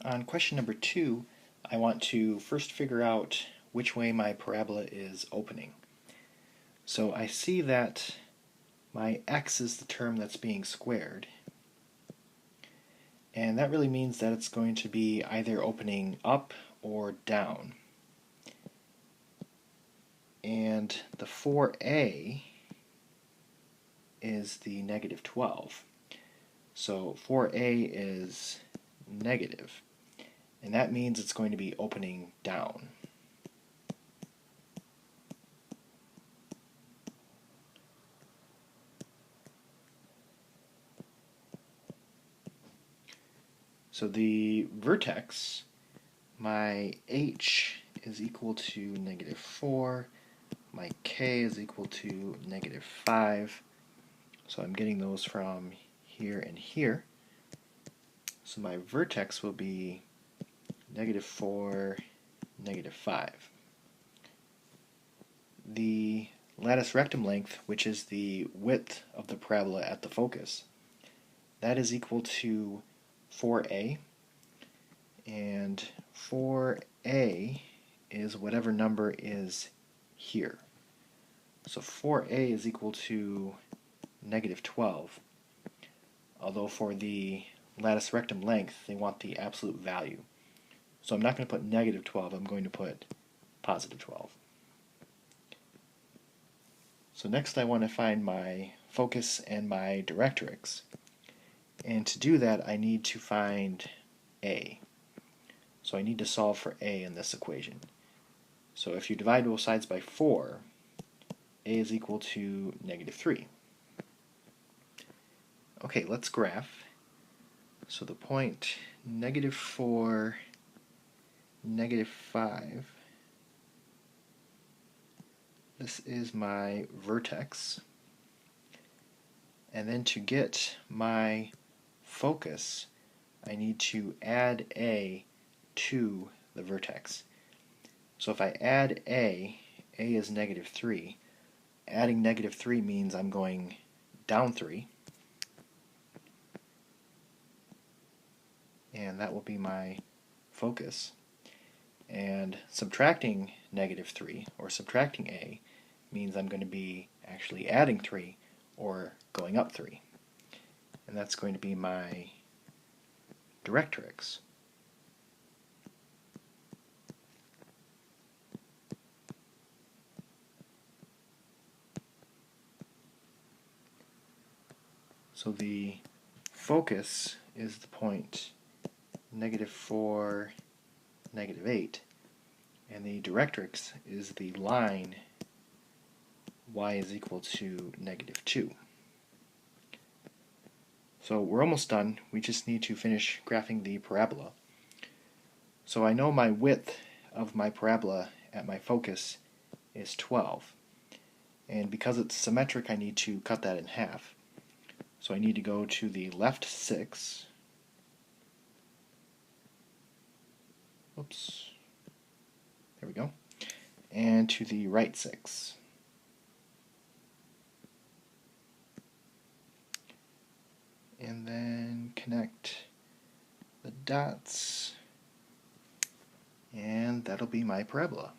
On question number 2, I want to first figure out which way my parabola is opening. So I see that my x is the term that's being squared, and that really means that it's going to be either opening up or down. And the 4a is the negative 12. So 4a is negative, and that means it's going to be opening down. So the vertex, my h is equal to negative 4, my k is equal to negative 5. So I'm getting those from here and here. So my vertex will be negative 4, negative 5. The lattice rectum length, which is the width of the parabola at the focus, that is equal to 4a, and 4a is whatever number is here. So 4a is equal to negative 12, although for the lattice rectum length they want the absolute value. So I'm not going to put negative 12, I'm going to put positive 12. So next I want to find my focus and my directrix. And to do that I need to find a. So I need to solve for a in this equation. So if you divide both sides by 4, a is equal to negative 3. Okay, let's graph. So the point negative 4, negative 5, this is my vertex. And then to get my focus, I need to add a to the vertex. So if I add a is negative 3. Adding negative 3 means I'm going down 3. And that will be my focus. And subtracting negative 3, or subtracting a, means I'm going to be actually adding 3, or going up 3. And that's going to be my directrix. So the focus is the point negative 4, negative 8, and the directrix is the line y is equal to negative 2. So we're almost done. We just need to finish graphing the parabola. So I know my width of my parabola at my focus is 12. And because it's symmetric, I need to cut that in half. So I need to go to the left 6. Oops. There we go. And to the right 6. And then connect the dots, and that'll be my parabola.